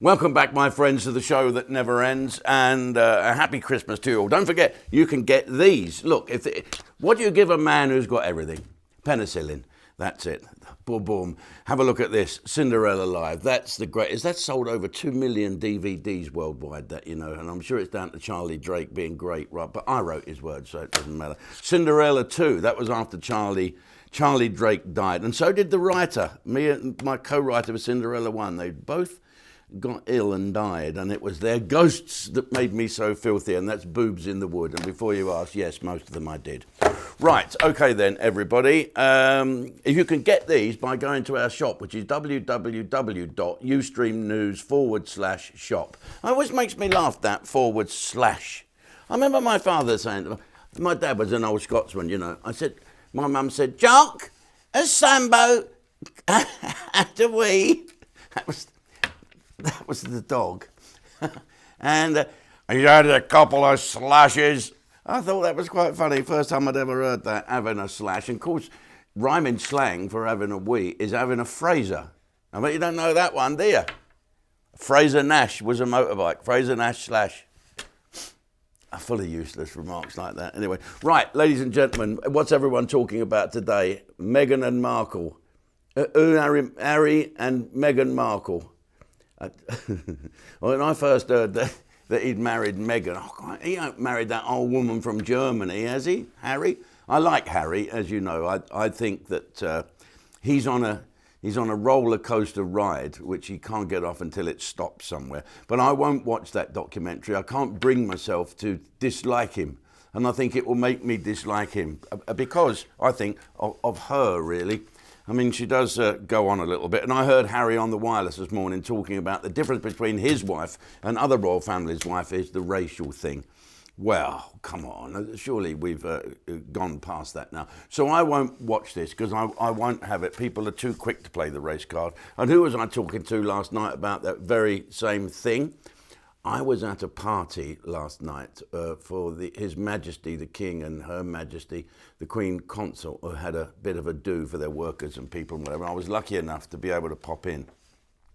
Welcome back, my friends, to the show that never ends, and a happy Christmas to you all. Don't forget, you can get these. Look, what do you give a man who's got everything? Penicillin. That's it. Boom, boom. Have a look at this. Cinderella Live. That's the greatest. That's sold over 2 million DVDs worldwide, that you know, and I'm sure it's down to Charlie Drake being great, right? But I wrote his words, so it doesn't matter. Cinderella 2. That was after Charlie Drake died, and so did the writer. Me and my co-writer of Cinderella 1. They both got ill and died, and it was their ghosts that made me so filthy, and that's Boobs in the Wood. And before you ask, yes, most of them I did. Right, okay then, everybody. If you can get these by going to our shop, which is www.ustreamnews.com/shop. It always makes me laugh, that /. I remember my father saying, my dad was an old Scotsman, you know. My mum said, Jock, a Sambo had a wee. That was the dog. And he had a couple of slashes. I thought that was quite funny. First time I'd ever heard that, having a slash. And of course, rhyming slang for having a wee is having a Fraser. I bet you don't know that one, do you? Fraser Nash was a motorbike. Fraser Nash slash. Fully useless remarks like that. Anyway, right, ladies and gentlemen, what's everyone talking about today? Meghan and Markle. Harry and Meghan Markle. When I first heard that he'd married Meghan, he ain't married that old woman from Germany, has he, Harry? I like Harry, as you know. I think that he's on a roller coaster ride, which he can't get off until it stops somewhere. But I won't watch that documentary. I can't bring myself to dislike him. And I think it will make me dislike him because I think of her, really. I mean, she does go on a little bit. And I heard Harry on the wireless this morning talking about the difference between his wife and other royal family's wife is the racial thing. Well, come on. Surely we've gone past that now. So I won't watch this because I won't have it. People are too quick to play the race card. And who was I talking to last night about that very same thing? I was at a party last night for His Majesty the King and Her Majesty the Queen Consort, who had a bit of a do for their workers and people and whatever. I was lucky enough to be able to pop in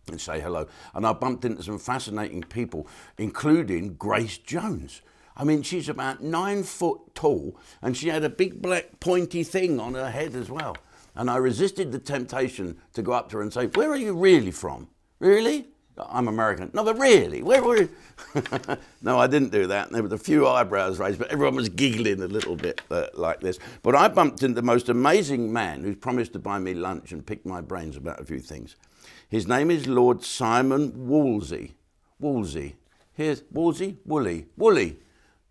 and say hello. And I bumped into some fascinating people, including Grace Jones. I mean, she's about 9 foot tall, and she had a big black pointy thing on her head as well. And I resisted the temptation to go up to her and say, where are you really from? Really? I'm American. No, but really, where were you? No, I didn't do that. And there was a few eyebrows raised, but everyone was giggling a little bit like this. But I bumped into the most amazing man who's promised to buy me lunch and pick my brains about a few things. His name is Lord Simon Wolsey. Wolsey. Here's Wolsey? Woolley.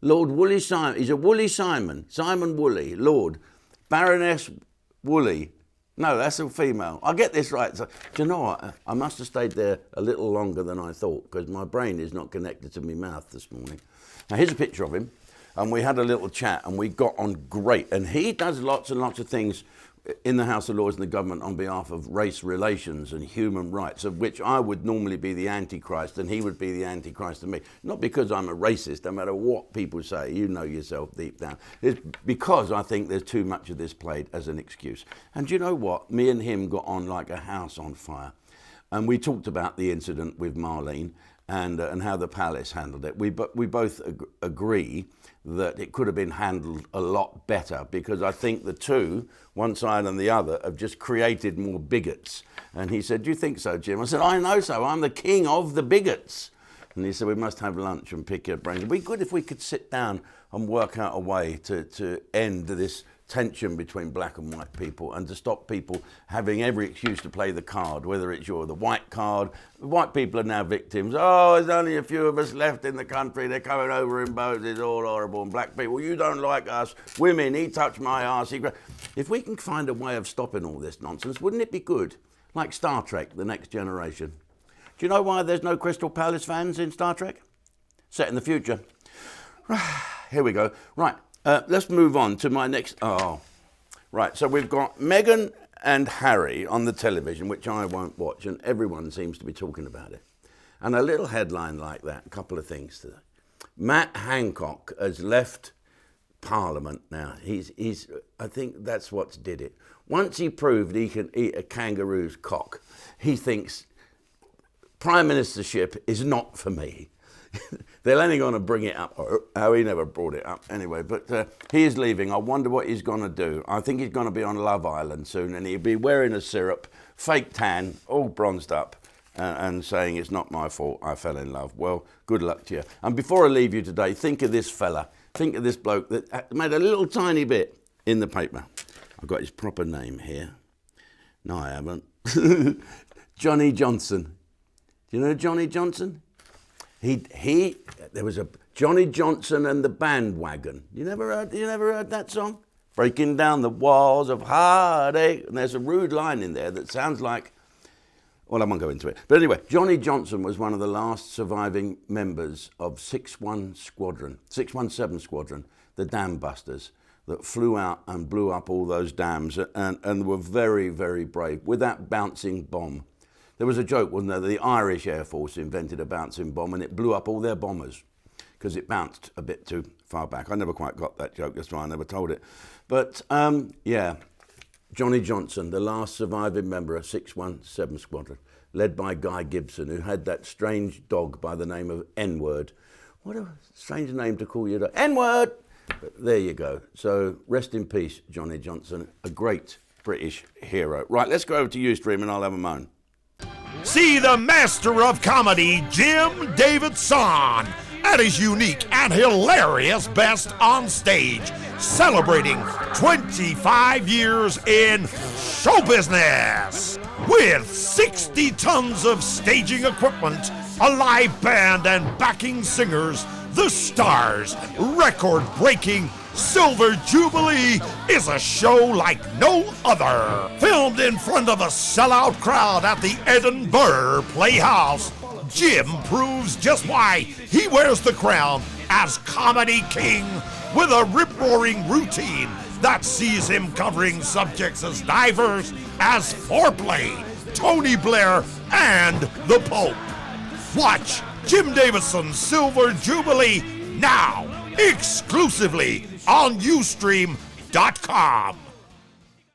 Lord Woolley Simon. He's a Woolley Simon. Simon Woolley. Lord. Baroness Woolley. No, that's a female. I get this right. So, do you know what? I must have stayed there a little longer than I thought because my brain is not connected to my mouth this morning. Now, here's a picture of him. And we had a little chat and we got on great. And he does lots and lots of things in the House of Lords and the government on behalf of race relations and human rights, of which I would normally be the Antichrist and he would be the Antichrist to me. Not because I'm a racist, no matter what people say, you know yourself deep down. It's because I think there's too much of this played as an excuse. And you know what? Me and him got on like a house on fire. And we talked about the incident with Marlene and how the palace handled it. We both agree that it could have been handled a lot better because I think the two, one side and the other, have just created more bigots. And he said, do you think so, Jim? I said, I know so. I'm the king of the bigots. And he said, we must have lunch and pick your brains. It'd be good if we could sit down and work out a way to end this tension between black and white people and to stop people having every excuse to play the card, whether it's the white card. White people are now victims. Oh, there's only a few of us left in the country. They're coming over in boats. It's all horrible. And black people, you don't like us. Women, he touched my arse. If we can find a way of stopping all this nonsense, wouldn't it be good? Like Star Trek, The Next Generation. Do you know why there's no Crystal Palace fans in Star Trek? Set in the future. Here we go. Right. Let's move on to my next... Right, so we've got Meghan and Harry on the television, which I won't watch, and everyone seems to be talking about it. And a little headline like that, a couple of things today. Matt Hancock has left Parliament now. I think that's what's did it. Once he proved he can eat a kangaroo's cock, he thinks Prime Ministership is not for me. They're only going to bring it up. Oh, he never brought it up anyway. But he is leaving. I wonder what he's going to do. I think he's going to be on Love Island soon, and he'll be wearing a syrup, fake tan, all bronzed up, and saying it's not my fault I fell in love. Well, good luck to you. And before I leave you today, think of this fella. Think of this bloke that made a little tiny bit in the paper. I've got his proper name here. No, I haven't. Johnny Johnson. Do you know Johnny Johnson? There was a Johnny Johnson and the Bandwagon. You never heard that song? Breaking down the walls of heartache. And there's a rude line in there that sounds like, well, I won't go into it. But anyway, Johnny Johnson was one of the last surviving members of 617 Squadron, the dam busters that flew out and blew up all those dams and were very, very brave with that bouncing bomb. There was a joke, wasn't there? The Irish Air Force invented a bouncing bomb and it blew up all their bombers because it bounced a bit too far back. I never quite got that joke, that's why I never told it. But yeah, Johnny Johnson, the last surviving member of 617 Squadron, led by Guy Gibson, who had that strange dog by the name of N-Word. What a strange name to call your dog. N-Word! But there you go. So rest in peace, Johnny Johnson, a great British hero. Right, let's go over to Ustream and I'll have a moan. See the master of comedy, Jim Davidson, at his unique and hilarious best on stage, celebrating 25 years in show business. With 60 tons of staging equipment, a live band, and backing singers, the Stars' record-breaking Silver Jubilee is a show like no other. Filmed in front of a sellout crowd at the Edinburgh Playhouse, Jim proves just why he wears the crown as Comedy King with a rip-roaring routine that sees him covering subjects as diverse as foreplay, Tony Blair, and the Pope. Watch Jim Davidson's Silver Jubilee now, exclusively on Ustream.com.